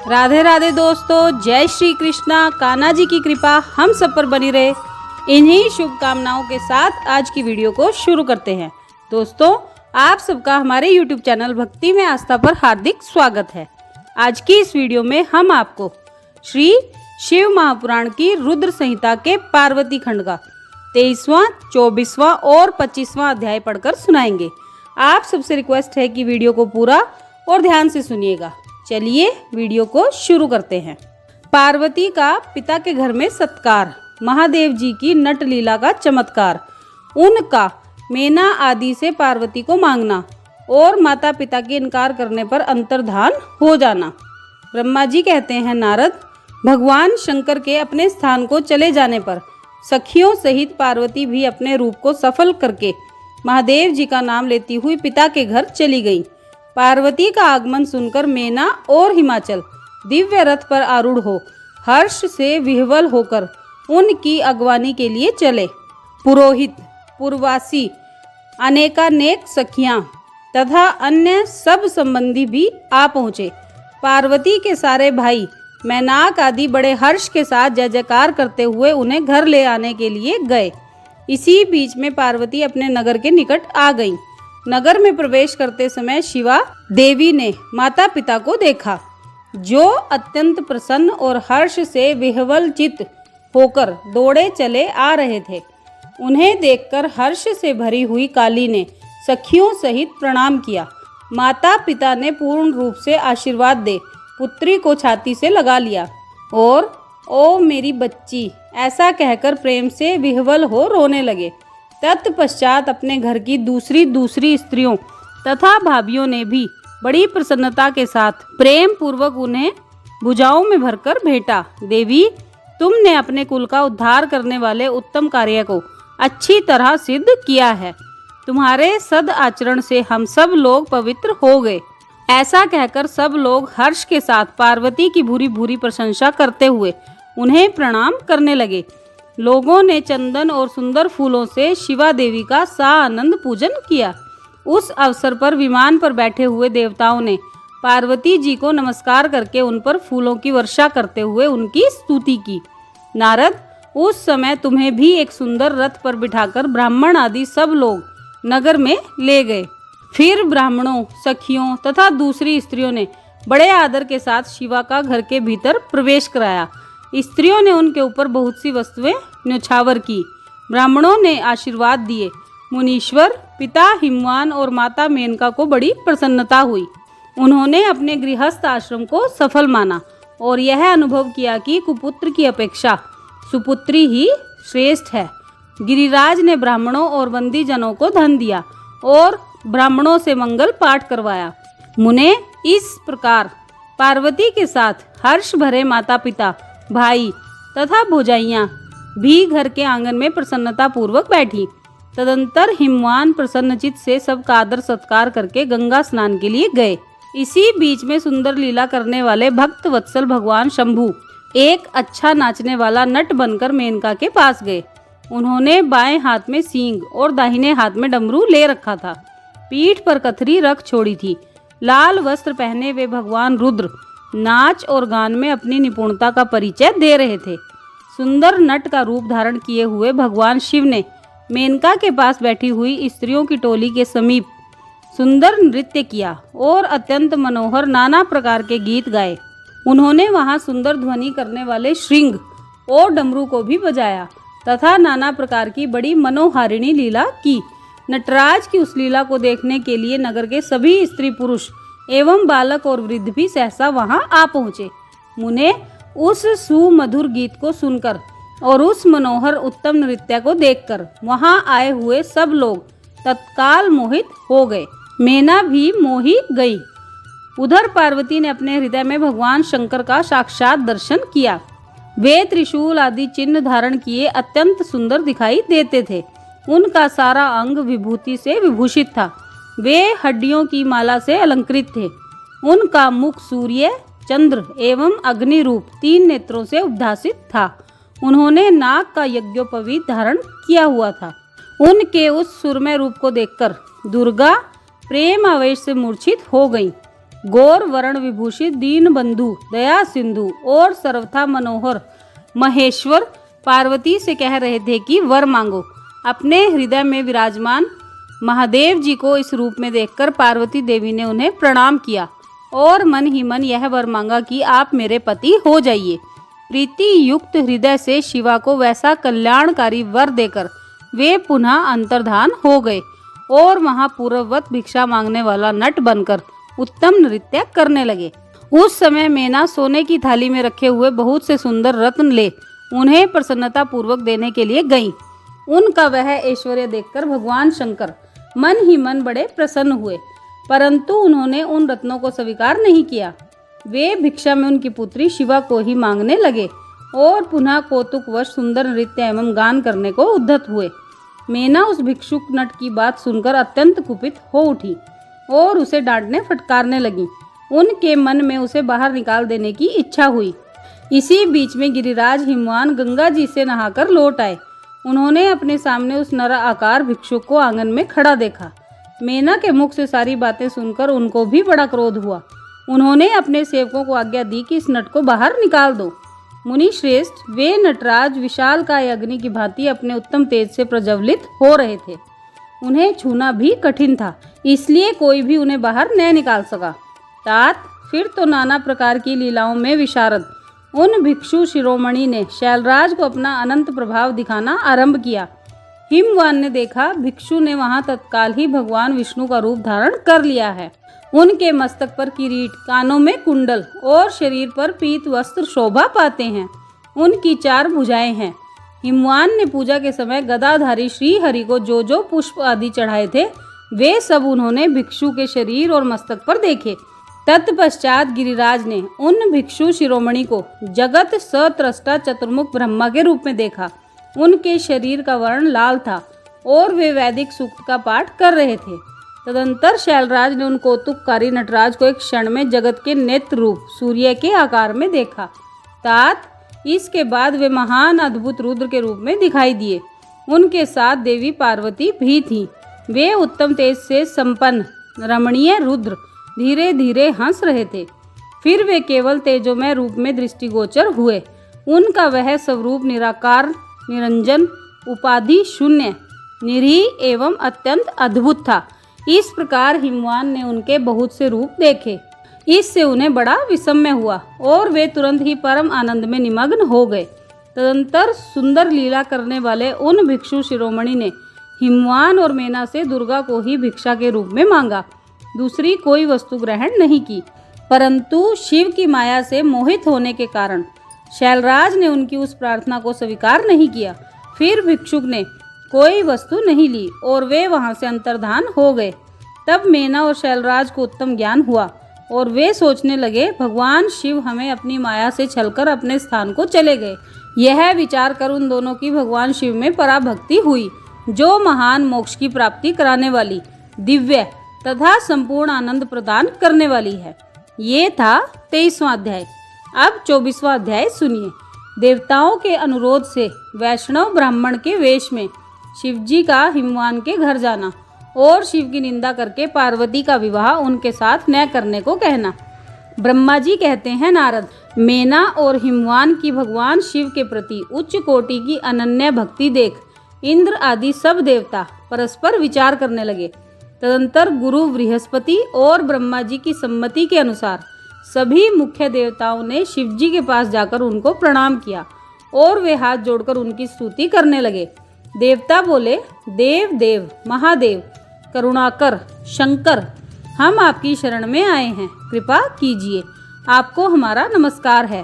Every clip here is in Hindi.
राधे राधे दोस्तों, जय श्री कृष्णा। कान्हा जी की कृपा हम सब पर बनी रहे, इन्हीं शुभकामनाओं के साथ आज की वीडियो को शुरू करते हैं। दोस्तों, आप सबका हमारे YouTube चैनल भक्ति में आस्था पर हार्दिक स्वागत है। आज की इस वीडियो में हम आपको श्री शिव महापुराण की रुद्र संहिता के पार्वती खंड का 23वां, 24वां और 25वां अध्याय पढ़कर सुनाएंगे। आप सबसे रिक्वेस्ट है कि वीडियो को पूरा और ध्यान से सुनिएगा। चलिए वीडियो को शुरू करते हैं। पार्वती का पिता के घर में सत्कार, महादेव जी की नट लीला का चमत्कार, उनका मेना आदि से पार्वती को मांगना और माता पिता के इनकार करने पर अंतर्धान हो जाना। ब्रह्मा जी कहते हैं, नारद, भगवान शंकर के अपने स्थान को चले जाने पर सखियों सहित पार्वती भी अपने रूप को सफल करके महादेव जी का नाम लेती हुई पिता के घर चली गई। पार्वती का आगमन सुनकर मेना और हिमाचल दिव्य रथ पर आरूढ़ हो हर्ष से विह्वल होकर उनकी अगवानी के लिए चले। पुरोहित, पुरवासी, अनेकानेक सखियां तथा अन्य सब संबंधी भी आ पहुँचे। पार्वती के सारे भाई मैनाक आदि बड़े हर्ष के साथ जय जयकार करते हुए उन्हें घर ले आने के लिए गए। इसी बीच में पार्वती अपने नगर के निकट आ गई। नगर में प्रवेश करते समय शिवा देवी ने माता पिता को देखा, जो अत्यंत प्रसन्न और हर्ष से विह्वल चित्त होकर दौड़े चले आ रहे थे। उन्हें देखकर हर्ष से भरी हुई काली ने सखियों सहित प्रणाम किया। माता पिता ने पूर्ण रूप से आशीर्वाद दे पुत्री को छाती से लगा लिया और ओ मेरी बच्ची ऐसा कहकर प्रेम से विह्वल हो रोने लगे। तत्पश्चात अपने घर की दूसरी स्त्रियों तथा भाभियों ने भी बड़ी प्रसन्नता के साथ प्रेम पूर्वक उन्हें भुजाओं में भरकर भेंटा। देवी, तुमने अपने कुल का उद्धार करने वाले उत्तम कार्य को अच्छी तरह सिद्ध किया है। तुम्हारे सद आचरण से हम सब लोग पवित्र हो गए। ऐसा कहकर सब लोग हर्ष के साथ पार्वती की भूरी भूरी प्रशंसा करते हुए उन्हें प्रणाम करने लगे। लोगों ने चंदन और सुंदर फूलों से शिवा देवी का सानंद पूजन किया। उस अवसर पर विमान पर बैठे हुए देवताओं ने पार्वती जी को नमस्कार करके उन पर फूलों की वर्षा करते हुए उनकी स्तुति की। नारद, उस समय तुम्हें भी एक सुंदर रथ पर बिठाकर ब्राह्मण आदि सब लोग नगर में ले गए। फिर ब्राह्मणों, सखियों तथा दूसरी स्त्रियों ने बड़े आदर के साथ शिवा का घर के भीतर प्रवेश कराया। स्त्रियों ने उनके ऊपर बहुत सी वस्तुएं न्यौछावर की। ब्राह्मणों ने आशीर्वाद दिए। मुनीश्वर, पिता हिमवान और माता मेनका को बड़ी प्रसन्नता हुई। उन्होंने अपने गृहस्थ आश्रम को सफल माना और यह अनुभव किया कि कुपुत्र की अपेक्षा सुपुत्री ही श्रेष्ठ है। गिरिराज ने ब्राह्मणों और बंदी जनों को धन दिया और ब्राह्मणों से मंगल पाठ करवाया। मुने, इस प्रकार पार्वती के साथ हर्ष भरे माता पिता, भाई तथा भौजाइयां भी घर के आंगन में प्रसन्नता पूर्वक बैठी। तदंतर हिमवान प्रसन्नचित से सबका आदर सत्कार करके गंगा स्नान के लिए गए। इसी बीच में सुंदर लीला करने वाले भक्त वत्सल भगवान शंभु एक अच्छा नाचने वाला नट बनकर मेनका के पास गए। उन्होंने बाएं हाथ में सींग और दाहिने हाथ में डमरू ले रखा था। पीठ पर कथरी रख छोड़ी थी। लाल वस्त्र पहने वे भगवान रुद्र नाच और गान में अपनी निपुणता का परिचय दे रहे थे। सुंदर नट का रूप धारण किए हुए भगवान शिव ने मेनका के पास बैठी हुई स्त्रियों की टोली के समीप सुंदर नृत्य किया और अत्यंत मनोहर नाना प्रकार के गीत गाए। उन्होंने वहां सुंदर ध्वनि करने वाले श्रृंग और डमरू को भी बजाया तथा नाना प्रकार की बड़ी मनोहारिणी लीला की। नटराज की उस लीला को देखने के लिए नगर के सभी स्त्री पुरुष एवं बालक और वृद्ध भी सहसा वहां आ पहुँचे। मुने, उस सुमधुर गीत को सुनकर और उस मनोहर उत्तम नृत्य को देखकर वहां आए हुए सब लोग तत्काल मोहित हो गए। मेना भी मोही गई। उधर पार्वती ने अपने हृदय में भगवान शंकर का साक्षात दर्शन किया। वे त्रिशूल आदि चिन्ह धारण किए अत्यंत सुंदर दिखाई देते थे। उनका सारा अंग विभूति से विभूषित था। वे हड्डियों की माला से अलंकृत थे। उनका मुख सूर्य, चंद्र एवं अग्नि रूप 3 नेत्रों से उद्भासित था। उन्होंने नाग का यज्ञोपवीत धारण किया हुआ था। उनके उस सुरमय रूप को देखकर दुर्गा प्रेम आवेश से मूर्छित हो गईं। गौर वर्ण विभूषित दीन बंधु दया सिंधु और सर्वथा मनोहर महेश्वर पार्वती से कह रहे थे कि वर मांगो। अपने हृदय में विराजमान महादेव जी को इस रूप में देखकर पार्वती देवी ने उन्हें प्रणाम किया और मन ही मन यह वर मांगा कि आप मेरे पति हो जाइए। प्रीति युक्त हृदय से शिवा को वैसा कल्याणकारी वर देकर वे पुनः अंतर्धान हो गए और वहां पूर्ववत भिक्षा मांगने वाला नट बनकर उत्तम नृत्य करने लगे। उस समय मैना सोने की थाली में रखे हुए बहुत से सुंदर रत्न ले उन्हें प्रसन्नता पूर्वक देने के लिए गईं। उनका वह ऐश्वर्य देखकर भगवान शंकर मन ही मन बड़े प्रसन्न हुए, परंतु उन्होंने उन रत्नों को स्वीकार नहीं किया। वे भिक्षा में उनकी पुत्री शिवा को ही मांगने लगे और पुनः कौतुकवश सुंदर नृत्य एवं गान करने को उद्धत हुए। मैना उस भिक्षुक नट की बात सुनकर अत्यंत कुपित हो उठी और उसे डांटने फटकारने लगी। उनके मन में उसे बाहर निकाल देने की इच्छा हुई। इसी बीच में गिरिराज हिमवान गंगा जी से नहाकर लौट आए। उन्होंने अपने सामने उस नर आकार भिक्षुक को आंगन में खड़ा देखा। मैना के मुख से सारी बातें सुनकर उनको भी बड़ा क्रोध हुआ। उन्होंने अपने सेवकों को आज्ञा दी कि इस नट को बाहर निकाल दो। मुनि श्रेष्ठ, वे नटराज विशाल काय अग्नि की भांति अपने उत्तम तेज से प्रज्वलित हो रहे थे। उन्हें छूना भी कठिन था, इसलिए कोई भी उन्हें बाहर न निकाल सका। तात फिर तो नाना प्रकार की लीलाओं में विशारद उन भिक्षु शिरोमणि ने शैलराज को अपना अनंत प्रभाव दिखाना आरंभ किया। हिमवान ने देखा भिक्षु ने वहां तत्काल ही भगवान विष्णु का रूप धारण कर लिया है। उनके मस्तक पर किरीट, कानों में कुंडल और शरीर पर पीत वस्त्र शोभा पाते हैं। उनकी 4 भुजाएं हैं। हिमवान ने पूजा के समय गदाधारी श्री हरि को जो जो पुष्प आदि चढ़ाए थे वे सब उन्होंने भिक्षु के शरीर और मस्तक पर देखे। तत्पश्चात गिरिराज ने उन भिक्षु शिरोमणि को जगत सत्रष्टा चतुर्मुख ब्रह्मा के रूप में देखा। उनके शरीर का वर्ण लाल था और वे वैदिक सूक्त का पाठ कर रहे थे। तदंतर शैलराज ने उन कौतुककारी नटराज को एक क्षण में जगत के नेत्र रूप सूर्य के आकार में देखा। तात इसके बाद वे महान अद्भुत रुद्र के रूप में दिखाई दिए। उनके साथ देवी पार्वती भी थी। वे उत्तम तेज से संपन्न रमणीय रुद्र धीरे धीरे हंस रहे थे। फिर वे केवल तेजोमय रूप में दृष्टिगोचर हुए। उनका वह स्वरूप निराकार, निरंजन, उपाधि शून्य, निरीह एवं अत्यंत अद्भुत था। इस प्रकार हिमवान ने उनके बहुत से रूप देखे। इससे उन्हें बड़ा विस्मय हुआ और वे तुरंत ही परम आनंद में निमग्न हो गए। तदंतर सुंदर लीला करने वाले उन भिक्षु शिरोमणि ने हिमवान और मैना से दुर्गा को ही भिक्षा के रूप में मांगा। दूसरी कोई वस्तु ग्रहण नहीं की, परंतु शिव की माया से मोहित होने के कारण शैलराज ने उनकी उस प्रार्थना को स्वीकार नहीं किया। फिर भिक्षुक ने कोई वस्तु नहीं ली और वे वहां से अंतर्धान हो गए। तब मैना और शैलराज को उत्तम ज्ञान हुआ और वे सोचने लगे भगवान शिव हमें अपनी माया से छलकर अपने स्थान को चले गए। यह विचार कर उन दोनों की भगवान शिव में पराभक्ति हुई, जो महान मोक्ष की प्राप्ति कराने वाली, दिव्य तथा संपूर्ण आनंद प्रदान करने वाली है। ये था 23वां अध्याय। अब 24वां अध्याय सुनिए। देवताओं के अनुरोध से वैष्णव ब्राह्मण के वेश में शिवजी का हिमवान के घर जाना और शिव की निंदा करके पार्वती का विवाह उनके साथ न करने को कहना। ब्रह्मा जी कहते हैं, नारद, मैना और हिमवान की भगवान शिव के प्रति उच्च कोटि की अनन्य भक्ति देख इंद्र आदि सब देवता परस्पर विचार करने लगे। तदंतर गुरु बृहस्पति और ब्रह्मा जी की सम्मति के अनुसार सभी मुख्य देवताओं ने शिवजी के पास जाकर उनको प्रणाम किया और वे हाथ जोड़कर उनकी स्तुति करने लगे। देवता बोले, देव देव महादेव करुणाकर शंकर, हम आपकी शरण में आए हैं, कृपा कीजिए, आपको हमारा नमस्कार है।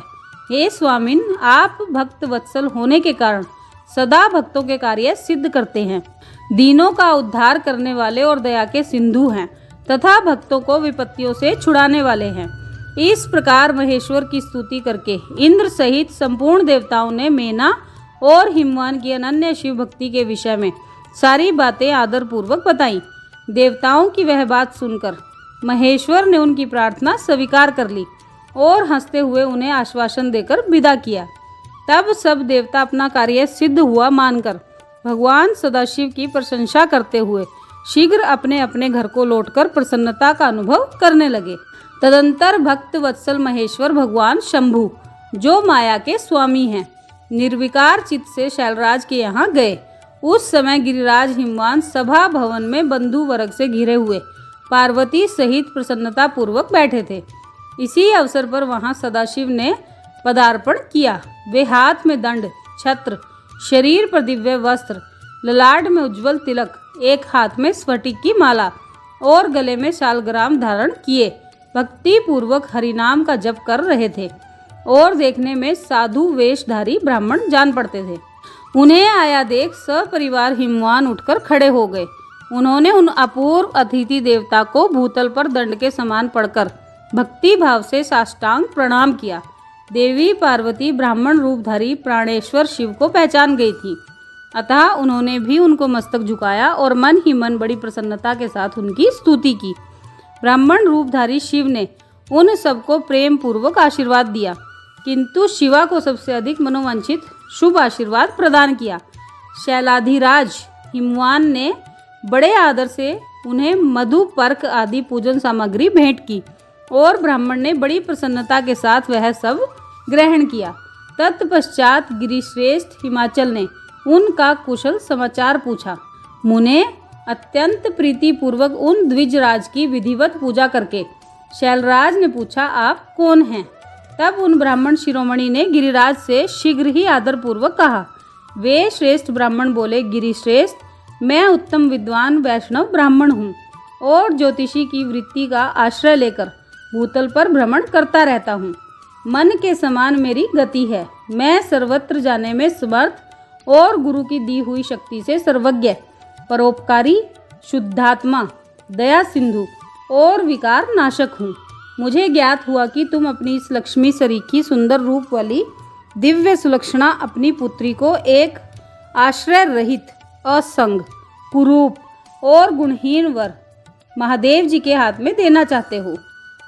हे स्वामिन, आप भक्त वत्सल होने के कारण सदा भक्तों के कार्य सिद्ध करते हैं, दीनों का उद्धार करने वाले और दया के सिंधु हैं तथा भक्तों को विपत्तियों से छुड़ाने वाले हैं। इस प्रकार महेश्वर की स्तुति करके इंद्र सहित संपूर्ण देवताओं ने मैना और हिमवान की अनन्य शिव भक्ति के विषय में सारी बातें आदर पूर्वक बताई। देवताओं की वह बात सुनकर महेश्वर ने उनकी प्रार्थना स्वीकार कर ली और हंसते हुए उन्हें आश्वासन देकर विदा किया। तब सब देवता अपना कार्य सिद्ध हुआ मानकर भगवान सदाशिव की प्रशंसा करते हुए शीघ्र अपने अपने घर को लौटकर प्रसन्नता का अनुभव करने लगे। तदंतर भक्त वत्सल महेश्वर भगवान शंभु, जो माया के स्वामी हैं, निर्विकार चित्त से शैलराज के यहाँ गए। उस समय गिरिराज हिमवान सभा भवन में बंधु वर्ग से घिरे हुए पार्वती सहित प्रसन्नता पूर्वक बैठे थे। इसी अवसर पर वहां सदाशिव ने पदार्पण किया। वे हाथ में दंड, छत्र, शरीर पर दिव्य वस्त्र, ललाट में उज्जवल तिलक, एक हाथ में स्फटिक की माला और गले में शालग्राम धारण किए भक्ति पूर्वक हरिनाम का जप कर रहे थे और देखने में साधु वेशधारी ब्राह्मण जान पड़ते थे। उन्हें आया देख सपरिवार हिमवान उठकर खड़े हो गए। उन्होंने उन अपूर्व अतिथि देवता को भूतल पर दंड के समान पड़कर भक्ति भाव से साष्टांग प्रणाम किया। देवी पार्वती ब्राह्मण रूपधारी प्राणेश्वर शिव को पहचान गई थी, अतः उन्होंने भी उनको मस्तक झुकाया और मन ही मन बड़ी प्रसन्नता के साथ उनकी स्तुति की। ब्राह्मण रूपधारी शिव ने उन सबको प्रेम पूर्वक आशीर्वाद दिया, किंतु शिवा को सबसे अधिक मनोवांछित शुभ आशीर्वाद प्रदान किया। शैलाधिराज हिमवान ने बड़े आदर से उन्हें मधु, पर्क आदि पूजन सामग्री भेंट की और ब्राह्मण ने बड़ी प्रसन्नता के साथ वह सब ग्रहण किया। तत्पश्चात गिरिश्रेष्ठ हिमाचल ने उनका कुशल समाचार पूछा। मुने अत्यंत प्रीति पूर्वक उन द्विजराज की विधिवत पूजा करके शैलराज ने पूछा, आप कौन हैं? तब उन ब्राह्मण शिरोमणि ने गिरिराज से शीघ्र ही आदर पूर्वक कहा। वे श्रेष्ठ ब्राह्मण बोले, गिरिश्रेष्ठ, मैं उत्तम विद्वान वैष्णव ब्राह्मण हूँ और ज्योतिषी की वृत्ति का आश्रय लेकर भूतल पर भ्रमण करता रहता हूँ। मन के समान मेरी गति है। मैं सर्वत्र जाने में समर्थ और गुरु की दी हुई शक्ति से सर्वज्ञ, परोपकारी, शुद्धात्मा, दया सिंधु और विकार नाशक हूँ। मुझे ज्ञात हुआ कि तुम अपनी इस लक्ष्मी सरीखी सुंदर रूप वाली दिव्य सुलक्षणा अपनी पुत्री को एक आश्रय रहित, असंग, कुरूप और गुणहीन वर महादेव जी के हाथ में देना चाहते हो।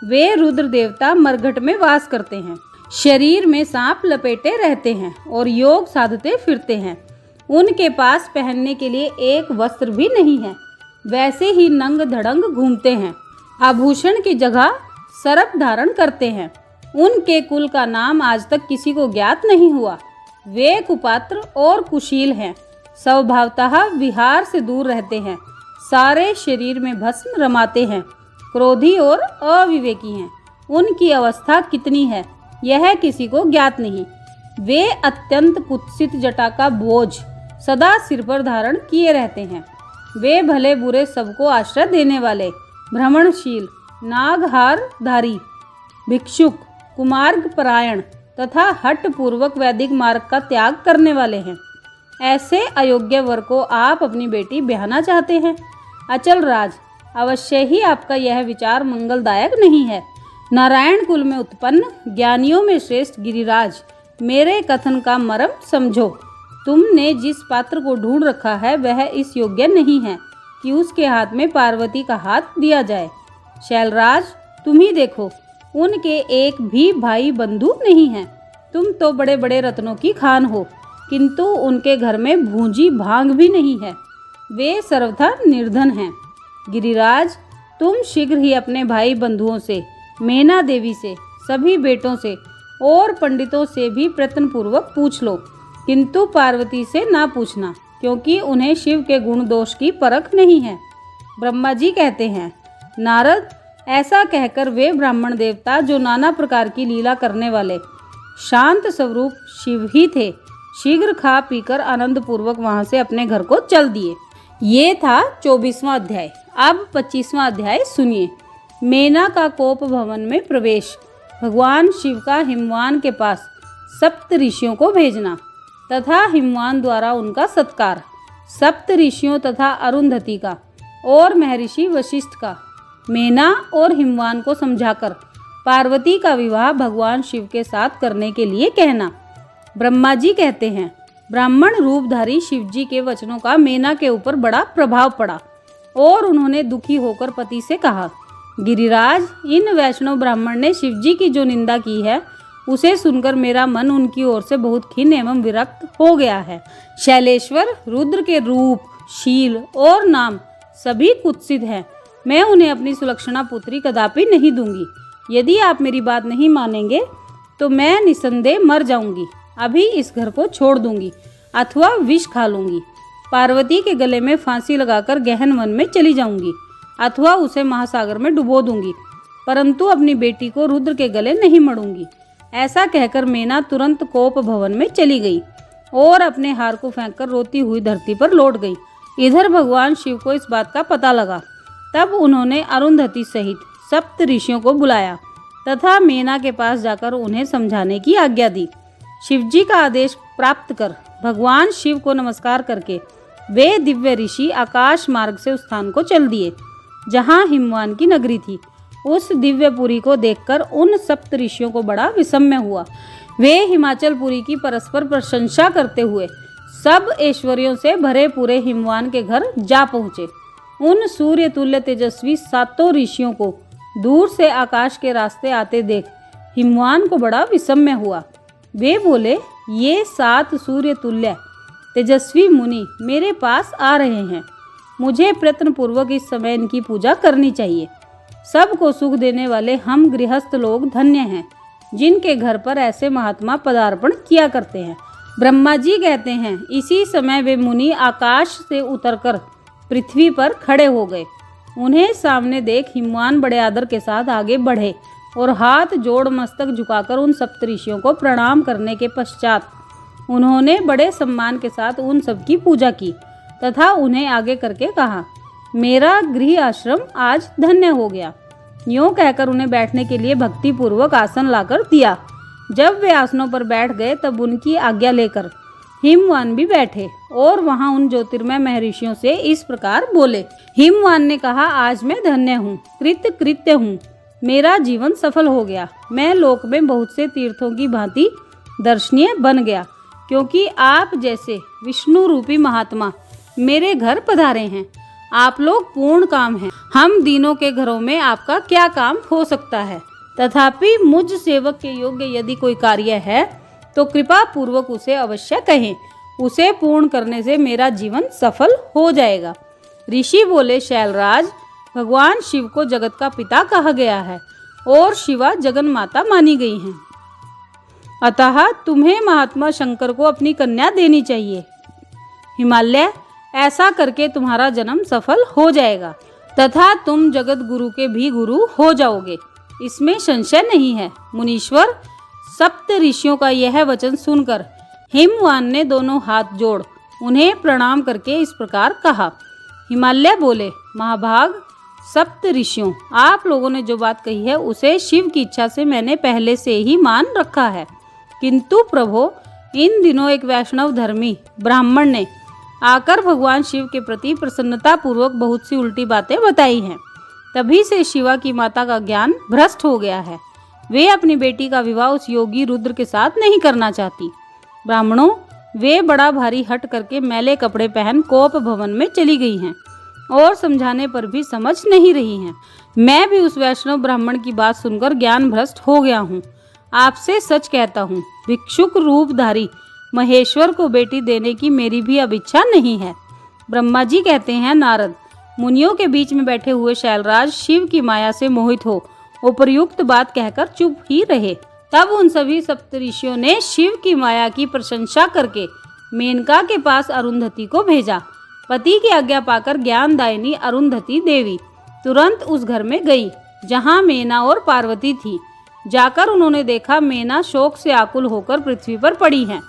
वे रुद्र देवता मरघट में वास करते हैं, शरीर में सांप लपेटे रहते हैं और योग साधते फिरते हैं। उनके पास पहनने के लिए एक वस्त्र भी नहीं है, वैसे ही नंग धड़ंग घूमते हैं, आभूषण की जगह सर्प धारण करते हैं। उनके कुल का नाम आज तक किसी को ज्ञात नहीं हुआ। वे कुपात्र और कुशील हैं, स्वभावतः विहार से दूर रहते हैं, सारे शरीर में भस्म रमाते हैं, क्रोधी और अविवेकी हैं। उनकी अवस्था कितनी है यह किसी को ज्ञात नहीं। वे अत्यंत कुत्सित जटा का बोझ सदा सिर पर धारण किए रहते हैं। वे भले बुरे सबको आश्रय देने वाले, भ्रमणशील, नागहार धारी, भिक्षुक, कुमार्ग परायण तथा हट पूर्वक वैदिक मार्ग का त्याग करने वाले हैं। ऐसे अयोग्य वर को आप अपनी बेटी ब्याहना चाहते हैं। अचल राज, अवश्य ही आपका यह विचार मंगलदायक नहीं है। नारायण कुल में उत्पन्न ज्ञानियों में श्रेष्ठ गिरिराज, मेरे कथन का मर्म समझो। तुमने जिस पात्र को ढूंढ रखा है वह इस योग्य नहीं है कि उसके हाथ में पार्वती का हाथ दिया जाए। शैलराज, तुम ही देखो, उनके एक भी भाई बंधु नहीं है। तुम तो बड़े बड़े रत्नों की खान हो, किंतु उनके घर में भूंजी भांग भी नहीं है। वे सर्वथा निर्धन हैं। गिरिराज, तुम शीघ्र ही अपने भाई बंधुओं से, मेना देवी से, सभी बेटों से और पंडितों से भी प्रयत्नपूर्वक पूछ लो, किंतु पार्वती से ना पूछना, क्योंकि उन्हें शिव के गुण दोष की परख नहीं है। ब्रह्मा जी कहते हैं, नारद, ऐसा कहकर वे ब्राह्मण देवता, जो नाना प्रकार की लीला करने वाले शांत स्वरूप शिव ही थे, शीघ्र खा पीकर आनंद पूर्वक वहां से अपने घर को चल दिए। ये था 24वां अध्याय। अब 25वां अध्याय सुनिए। मेना का कोप भवन में प्रवेश। भगवान शिव का हिमवान के पास सप्त ऋषियों को भेजना तथा हिमवान द्वारा उनका सत्कार। सप्त ऋषियों तथा अरुंधति का और महर्षि वशिष्ठ का मेना और हिमवान को समझाकर पार्वती का विवाह भगवान शिव के साथ करने के लिए कहना। ब्रह्मा जी कहते हैं, ब्राह्मण रूपधारी शिवजी के वचनों का मेना के ऊपर बड़ा प्रभाव पड़ा और उन्होंने दुखी होकर पति से कहा, गिरिराज, इन वैष्णव ब्राह्मण ने शिवजी की जो निंदा की है उसे सुनकर मेरा मन उनकी ओर से बहुत खिन्न एवं विरक्त हो गया है। शैलेश्वर रुद्र के रूप, शील और नाम सभी कुत्सित हैं। मैं उन्हें अपनी सुलक्षणा पुत्री कदापि नहीं दूंगी। यदि आप मेरी बात नहीं मानेंगे तो मैं निसंदेह मर जाऊंगी। अभी इस घर को छोड़ दूंगी अथवा विष खा लूंगी। पार्वती के गले में फांसी लगाकर गहन वन में चली जाऊंगी अथवा उसे महासागर में डुबो दूंगी, परंतु अपनी बेटी को रुद्र के गले नहीं मड़ूंगी। ऐसा कहकर मेना तुरंत कोप भवन में चली गई और अपने हार को फेंककर रोती हुई धरती पर लौट गई। इधर भगवान शिव को इस बात का पता लगा। तब उन्होंने अरुंधति सहित सप्त ऋषियों को बुलाया तथा मेना के पास जाकर उन्हें समझाने की आज्ञा दी। शिवजी का आदेश प्राप्त कर भगवान शिव को नमस्कार करके वे दिव्य ऋषि आकाश मार्ग से उस स्थान को चल दिए जहाँ हिमवान की नगरी थी। उस दिव्यपुरी को देखकर उन सप्त ऋषियों को बड़ा विस्मय हुआ। वे हिमाचलपुरी की परस्पर प्रशंसा करते हुए सब ऐश्वर्यों से भरे पूरे हिमवान के घर जा पहुँचे। उन सूर्य तुल्य तेजस्वी सातों ऋषियों को दूर से आकाश के रास्ते आते देख हिमवान को बड़ा विस्मय हुआ। वे बोले, ये 7 सूर्य तुल्य तेजस्वी मुनि मेरे पास आ रहे हैं। मुझे प्रयत्नपूर्वक इस समय इनकी पूजा करनी चाहिए। सबको सुख देने वाले हम गृहस्थ लोग धन्य हैं जिनके घर पर ऐसे महात्मा पदार्पण किया करते हैं। ब्रह्मा जी कहते हैं, इसी समय वे मुनि आकाश से उतरकर पृथ्वी पर खड़े हो गए। उन्हें सामने देख हिमवान बड़े आदर के साथ आगे बढ़े और हाथ जोड़ मस्तक झुकाकर उन सप्तऋषियों को प्रणाम करने के पश्चात उन्होंने बड़े सम्मान के साथ उन सब की पूजा की तथा उन्हें आगे करके कहा, मेरा गृह आश्रम आज धन्य हो गया। यूँ कहकर उन्हें बैठने के लिए भक्तिपूर्वक आसन लाकर दिया। जब वे आसनों पर बैठ गए तब उनकी आज्ञा लेकर हिमवान भी बैठे और वहां उन ज्योतिर्मय महर्षियों से इस प्रकार बोले। हिमवान ने कहा, आज मैं धन्य हूँ, कृत्य हूँ, मेरा जीवन सफल हो गया। मैं लोक में बहुत से तीर्थों की भांति दर्शनीय बन गया, क्योंकि आप जैसे विष्णु रूपी महात्मा मेरे घर पधारे हैं। आप लोग पूर्ण काम हैं। हम दीनों के घरों में आपका क्या काम हो सकता है? तथापि मुझ सेवक के योग्य यदि कोई कार्य है तो कृपा पूर्वक उसे अवश्य कहें। उसे पूर्ण करने से मेरा जीवन सफल हो जाएगा। ऋषि बोले, शैलराज, भगवान शिव को जगत का पिता कहा गया है और शिवा जगन माता मानी गई हैं। अतः तुम्हें महात्मा शंकर को अपनी कन्या देनी चाहिए। हिमालय, ऐसा करके तुम्हारा जन्म सफल हो जाएगा तथा तुम जगत गुरु के भी गुरु हो जाओगे, इसमें संशय नहीं है। मुनीश्वर, सप्त ऋषियों का यह वचन सुनकर हिमवान ने दोनों हाथ जोड़ उन्हें प्रणाम करके इस प्रकार कहा। हिमालय बोले, महाभाग सप्त ऋषियों, आप लोगों ने जो बात कही है उसे शिव की इच्छा से मैंने पहले से ही मान रखा है, किंतु प्रभो, इन दिनों एक वैष्णव धर्मी ब्राह्मण ने आकर भगवान शिव के प्रति प्रसन्नता पूर्वक बहुत सी उल्टी बातें बताई हैं। तभी से शिवा की माता का ज्ञान भ्रष्ट हो गया है। वे अपनी बेटी का विवाह उस योगी रुद्र के साथ नहीं करना चाहती। ब्राह्मणों, वे बड़ा भारी हट करके मैले कपड़े पहन कोप भवन में चली गई हैं और समझाने पर भी समझ नहीं रही हैं। मैं भी उस वैष्णव ब्राह्मण की बात सुनकर ज्ञान भ्रष्ट हो गया हूँ। आपसे सच कहता हूँ, भिक्षुक रूपधारी महेश्वर को बेटी देने की मेरी भी अब इच्छा नहीं है। ब्रह्मा जी कहते हैं, नारद, मुनियों के बीच में बैठे हुए शैलराज शिव की माया से मोहित हो उपर्युक्त बात कहकर चुप ही रहे। तब उन सभी सप्तऋषियों ने शिव की माया की प्रशंसा करके मेनका के पास अरुंधति को भेजा। पति की आज्ञा पाकर ज्ञानदायिनी अरुंधति देवी तुरंत उस घर में गई जहाँ मेना और पार्वती थी। जाकर उन्होंने देखा मेना शोक से आकुल होकर पृथ्वी पर पड़ी है।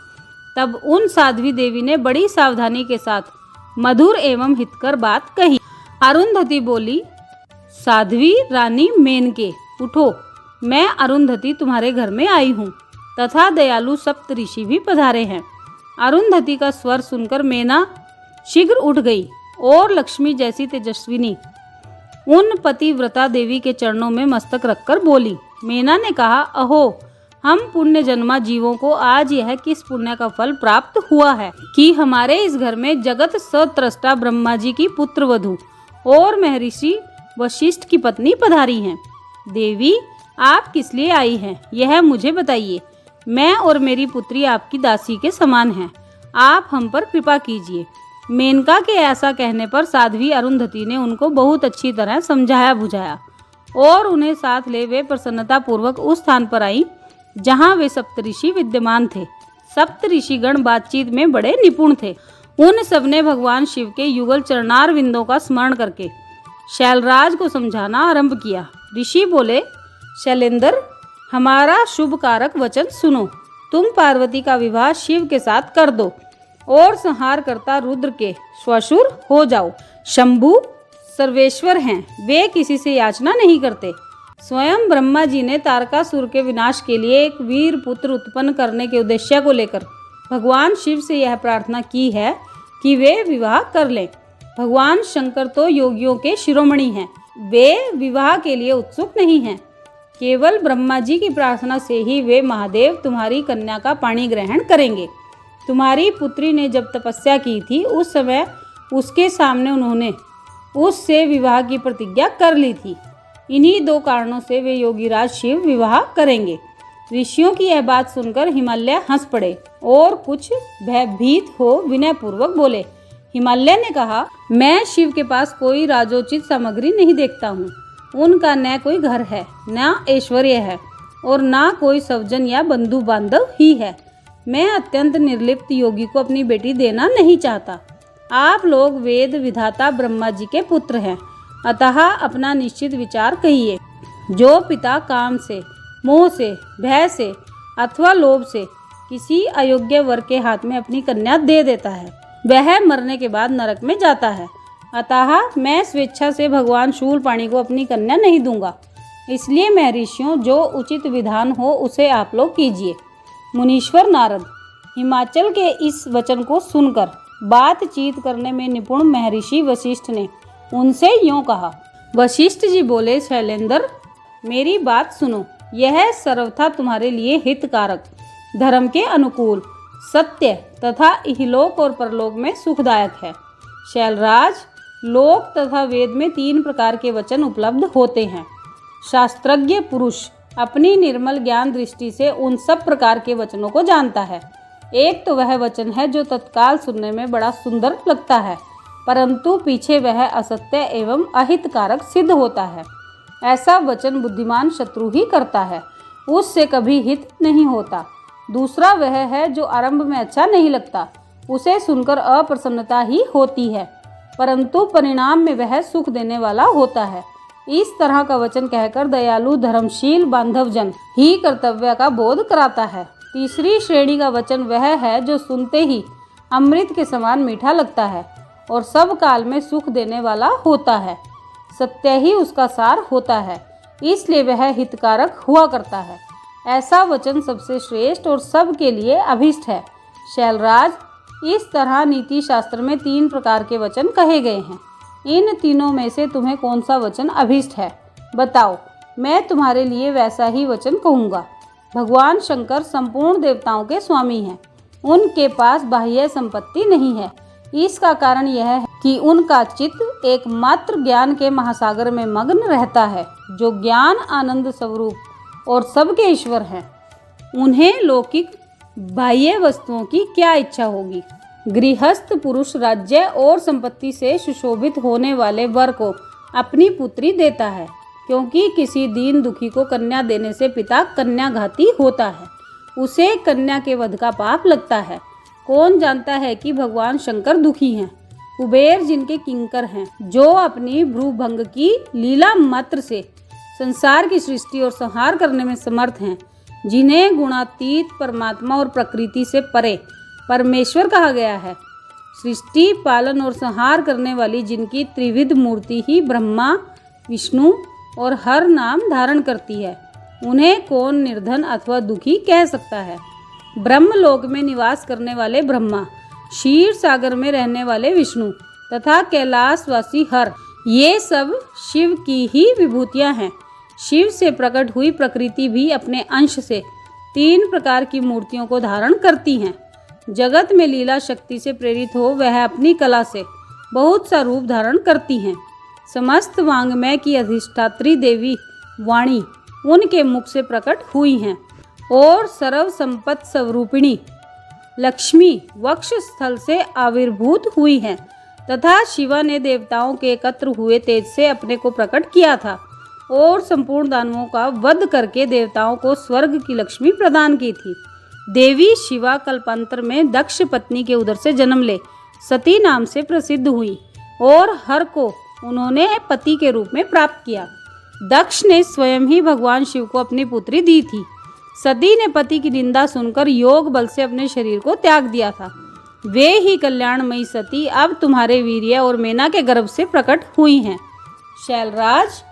तब उन साध्वी देवी ने बड़ी सावधानी के साथ मधुर एवं हितकर बात कही। अरुंधति बोली, साध्वी रानी मेनके, उठो, मैं अरुंधति तुम्हारे घर में आई हूँ तथा दयालु सप्त ऋषि भी पधारे हैं। अरुंधति का स्वर सुनकर मेना शीघ्र उठ गई और लक्ष्मी जैसी तेजस्विनी उन पतिव्रता देवी के चरणों में मस्तक रखकर बोली। मेना ने कहा, अहो, हम पुण्य जन्मा जीवों को आज यह किस पुण्य का फल प्राप्त हुआ है कि हमारे इस घर में जगत सत्रष्टा ब्रह्मा जी की पुत्र वधू और महर्षि वशिष्ठ की पत्नी पधारी हैं। देवी, आप किस लिए आई हैं, यह मुझे बताइए। मैं और मेरी पुत्री आपकी दासी के समान हैं। आप हम पर कृपा कीजिए। मेनका के ऐसा कहने पर साध्वी अरुंधति ने उनको बहुत अच्छी तरह समझाया बुझाया और उन्हें साथ ले वे प्रसन्नता पूर्वक उस स्थान पर आई जहाँ वे सप्तऋषि विद्यमान थे। सप्तऋषिगण बातचीत में बड़े निपुण थे। उन सबने भगवान शिव के युगल चरणार विंदों का स्मरण करके शैलराज को समझाना आरंभ किया। ऋषि बोले, शैलेंद्र, हमारा शुभ कारक वचन सुनो। तुम पार्वती का विवाह शिव के साथ कर दो और संहार करता रुद्र के श्वशुर हो जाओ। शंभु सर्वेश्वर हैं, वे किसी से याचना नहीं करते। स्वयं ब्रह्मा जी ने तारकासुर के विनाश के लिए एक वीर पुत्र उत्पन्न करने के उद्देश्य को लेकर भगवान शिव से यह प्रार्थना की है कि वे विवाह कर लें। भगवान शंकर तो योगियों के शिरोमणि हैं, वे विवाह के लिए उत्सुक नहीं हैं। केवल ब्रह्मा जी की प्रार्थना से ही वे महादेव तुम्हारी कन्या का पाणी ग्रहण करेंगे। तुम्हारी पुत्री ने जब तपस्या की थी उस समय उसके सामने उन्होंने उससे विवाह की प्रतिज्ञा कर ली थी। इन्हीं दो कारणों से वे योगीराज शिव विवाह करेंगे। ऋषियों की यह बात सुनकर हिमालय हंस पड़े और कुछ भयभीत हो विनयपूर्वक बोले। हिमालय ने कहा, मैं शिव के पास कोई राजोचित सामग्री नहीं देखता हूँ। उनका न कोई घर है, न ऐश्वर्य है और न कोई सवजन या बंधु बांधव ही है। मैं अत्यंत निर्लिप्त योगी को अपनी बेटी देना नहीं चाहता। आप लोग वेद विधाता ब्रह्मा जी के पुत्र हैं, अतः अपना निश्चित विचार कहिए। जो पिता काम से, मोह से, भय से अथवा लोभ से किसी अयोग्य वर के हाथ में अपनी कन्या दे देता है, वह मरने के बाद नरक में जाता है। अतः मैं स्वेच्छा से भगवान शूलपाणी को अपनी कन्या नहीं दूंगा। इसलिए महर्षियों, जो उचित विधान हो उसे आप लोग कीजिए। मुनीश्वर नारद, हिमाचल के इस वचन को सुनकर बातचीत करने में निपुण महर्षि वशिष्ठ ने उनसे यूं कहा। वशिष्ठ जी बोले, शैलेंद्र, मेरी बात सुनो। यह सर्वथा तुम्हारे लिए हितकारक, धर्म के अनुकूल, सत्य तथा इहलोक और परलोक में सुखदायक है। शैलराज, लोक तथा वेद में 3 प्रकार के वचन उपलब्ध होते हैं। शास्त्रज्ञ पुरुष अपनी निर्मल ज्ञान दृष्टि से उन सब प्रकार के वचनों को जानता है। एक तो वह वचन है जो तत्काल सुनने में बड़ा सुंदर लगता है, परंतु पीछे वह असत्य एवं अहितकारक सिद्ध होता है। ऐसा वचन बुद्धिमान शत्रु ही करता है, उससे कभी हित नहीं होता। दूसरा वह है जो आरंभ में अच्छा नहीं लगता, उसे सुनकर अप्रसन्नता ही होती है, परंतु परिणाम में वह सुख देने वाला होता है। इस तरह का वचन कहकर दयालु धर्मशील बांधवजन ही कर्तव्य का बोध कराता है। तीसरी श्रेणी का वचन वह है जो सुनते ही अमृत के समान मीठा लगता है और सब काल में सुख देने वाला होता है। सत्य ही उसका सार होता है, इसलिए वह हितकारक हुआ करता है। ऐसा वचन सबसे श्रेष्ठ और सबके लिए अभीष्ट है। शैलराज, इस तरह नीति शास्त्र में 3 प्रकार के वचन कहे गए हैं। इन तीनों में से तुम्हें कौन सा वचन अभीष्ट है, बताओ, मैं तुम्हारे लिए वैसा ही वचन कहूँगा। भगवान शंकर संपूर्ण देवताओं के स्वामी हैं, उनके पास बाह्य संपत्ति नहीं है। इसका कारण यह है कि उनका चित्त एकमात्र ज्ञान के महासागर में मग्न रहता है, जो ज्ञान आनंद स्वरूप और सबके ईश्वर हैं। उन्हें लौकिक बाह्य वस्तुओं की क्या इच्छा होगी। गृहस्थ पुरुष राज्य और संपत्ति से सुशोभित होने वाले वर को अपनी पुत्री देता है, क्योंकि किसी दीन दुखी को कन्या देने से पिता कन्याघाती होता है, उसे कन्या के वध का पाप लगता है। कौन जानता है कि भगवान शंकर दुखी हैं, कुबेर जिनके किंकर हैं, जो अपनी भ्रूभंग की लीला मात्र से संसार की सृष्टि और संहार करने में समर्थ हैं, जिन्हें गुणातीत परमात्मा और प्रकृति से परे परमेश्वर कहा गया है, सृष्टि पालन और संहार करने वाली जिनकी त्रिविध मूर्ति ही ब्रह्मा, विष्णु और हर नाम धारण करती है, उन्हें कौन निर्धन अथवा दुखी कह सकता है। ब्रह्मलोक में निवास करने वाले ब्रह्मा, क्षीर सागर में रहने वाले विष्णु तथा कैलाशवासी हर, ये सब शिव की ही विभूतियां हैं। शिव से प्रकट हुई प्रकृति भी अपने अंश से 3 प्रकार की मूर्तियों को धारण करती हैं। जगत में लीला शक्ति से प्रेरित हो वह अपनी कला से बहुत सा रूप धारण करती हैं। समस्त वांग्मय की अधिष्ठात्री देवी वाणी उनके मुख से प्रकट हुई हैं और सर्व संपत्ति स्वरूपिणी लक्ष्मी वक्ष स्थल से आविर्भूत हुई हैं तथा शिवा ने देवताओं के एकत्र हुए तेज से अपने को प्रकट किया था। और संपूर्ण दानवों का वध करके देवताओं को स्वर्ग की लक्ष्मी प्रदान की थी। देवी शिवा कल्पांतर में दक्ष पत्नी के उदर से जन्म ले सती नाम से प्रसिद्ध हुई और हर को उन्होंने पति के रूप में प्राप्त किया। दक्ष ने स्वयं ही भगवान शिव को अपनी पुत्री दी थी। सती ने पति की निंदा सुनकर योग बल से अपने शरीर को त्याग दिया था। वे ही कल्याणमयी सती अब तुम्हारे वीर्य और मेना के गर्भ से प्रकट हुई हैं। शैलराज,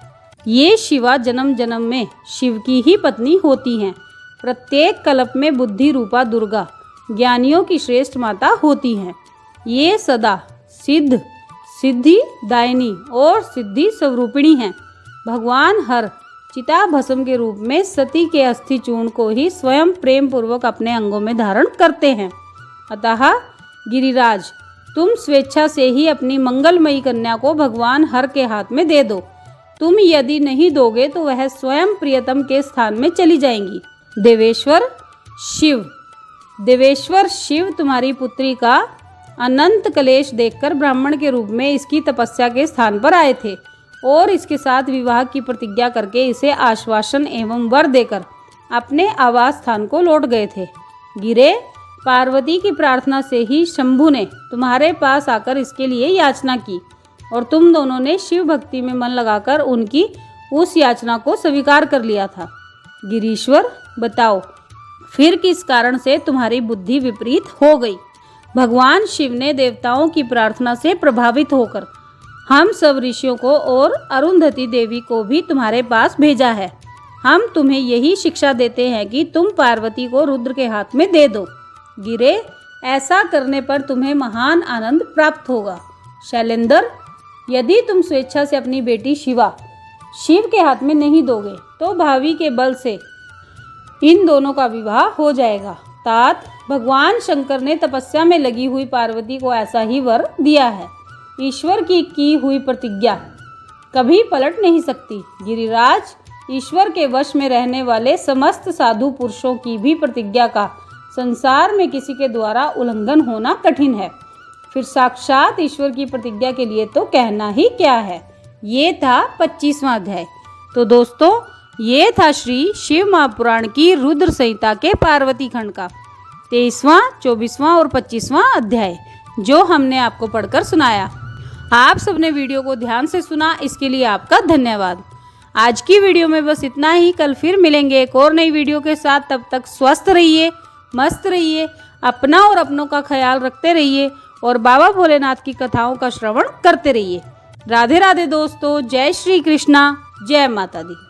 ये शिवा जन्म जन्म में शिव की ही पत्नी होती हैं। प्रत्येक कल्प में बुद्धि रूपा दुर्गा ज्ञानियों की श्रेष्ठ माता होती हैं। ये सदा सिद्ध, सिद्धि दायिनी और सिद्धि स्वरूपिणी हैं। भगवान हर चिता भस्म के रूप में सती के अस्थि चूर्ण को ही स्वयं प्रेम पूर्वक अपने अंगों में धारण करते हैं। अतः गिरिराज, तुम स्वेच्छा से ही अपनी मंगलमयी कन्या को भगवान हर के हाथ में दे दो। तुम यदि नहीं दोगे तो वह स्वयं प्रियतम के स्थान में चली जाएंगी। देवेश्वर शिव तुम्हारी पुत्री का अनंत कलेश देखकर ब्राह्मण के रूप में इसकी तपस्या के स्थान पर आए थे और इसके साथ विवाह की प्रतिज्ञा करके इसे आश्वासन एवं वर देकर अपने आवास स्थान को लौट गए थे। गिरे, पार्वती की प्रार्थना से ही शंभु ने तुम्हारे पास आकर इसके लिए याचना की और तुम दोनों ने शिव भक्ति में मन लगाकर उनकी उस याचना को स्वीकार कर लिया था। गिरीश्वर, बताओ फिर किस कारण से तुम्हारी बुद्धि विपरीत हो गई। भगवान शिव ने देवताओं की प्रार्थना से प्रभावित होकर हम सब ऋषियों को और अरुंधति देवी को भी तुम्हारे पास भेजा है। हम तुम्हें यही शिक्षा देते हैं कि तुम पार्वती को रुद्र के हाथ में दे दो। गिरे, ऐसा करने पर तुम्हें महान आनंद प्राप्त होगा। शैलेंद्र, यदि तुम स्वेच्छा से अपनी बेटी शिवा शिव के हाथ में नहीं दोगे तो भावी के बल से इन दोनों का विवाह हो जाएगा। तात, भगवान शंकर ने तपस्या में लगी हुई पार्वती को ऐसा ही वर दिया है। ईश्वर की हुई प्रतिज्ञा कभी पलट नहीं सकती। गिरिराज, ईश्वर के वश में रहने वाले समस्त साधु पुरुषों की भी प्रतिज्ञा का संसार में किसी के द्वारा उल्लंघन होना कठिन है, फिर साक्षात ईश्वर की प्रतिज्ञा के लिए तो कहना ही क्या है। ये था 25वां अध्याय। तो दोस्तों, ये था श्री शिव महापुराण की रुद्र संहिता के पार्वती खंड का 23वां, 24वां और 25वां अध्याय जो हमने आपको पढ़कर सुनाया। आप सबने वीडियो को ध्यान से सुना, इसके लिए आपका धन्यवाद। आज की वीडियो में बस इतना ही। कल फिर मिलेंगे एक और नई वीडियो के साथ। तब तक स्वस्थ रहिए, मस्त रहिए, अपना और अपनों का ख्याल रखते रहिए और बाबा भोलेनाथ की कथाओं का श्रवण करते रहिए। राधे राधे दोस्तों, जय श्री कृष्णा, जय माता दी।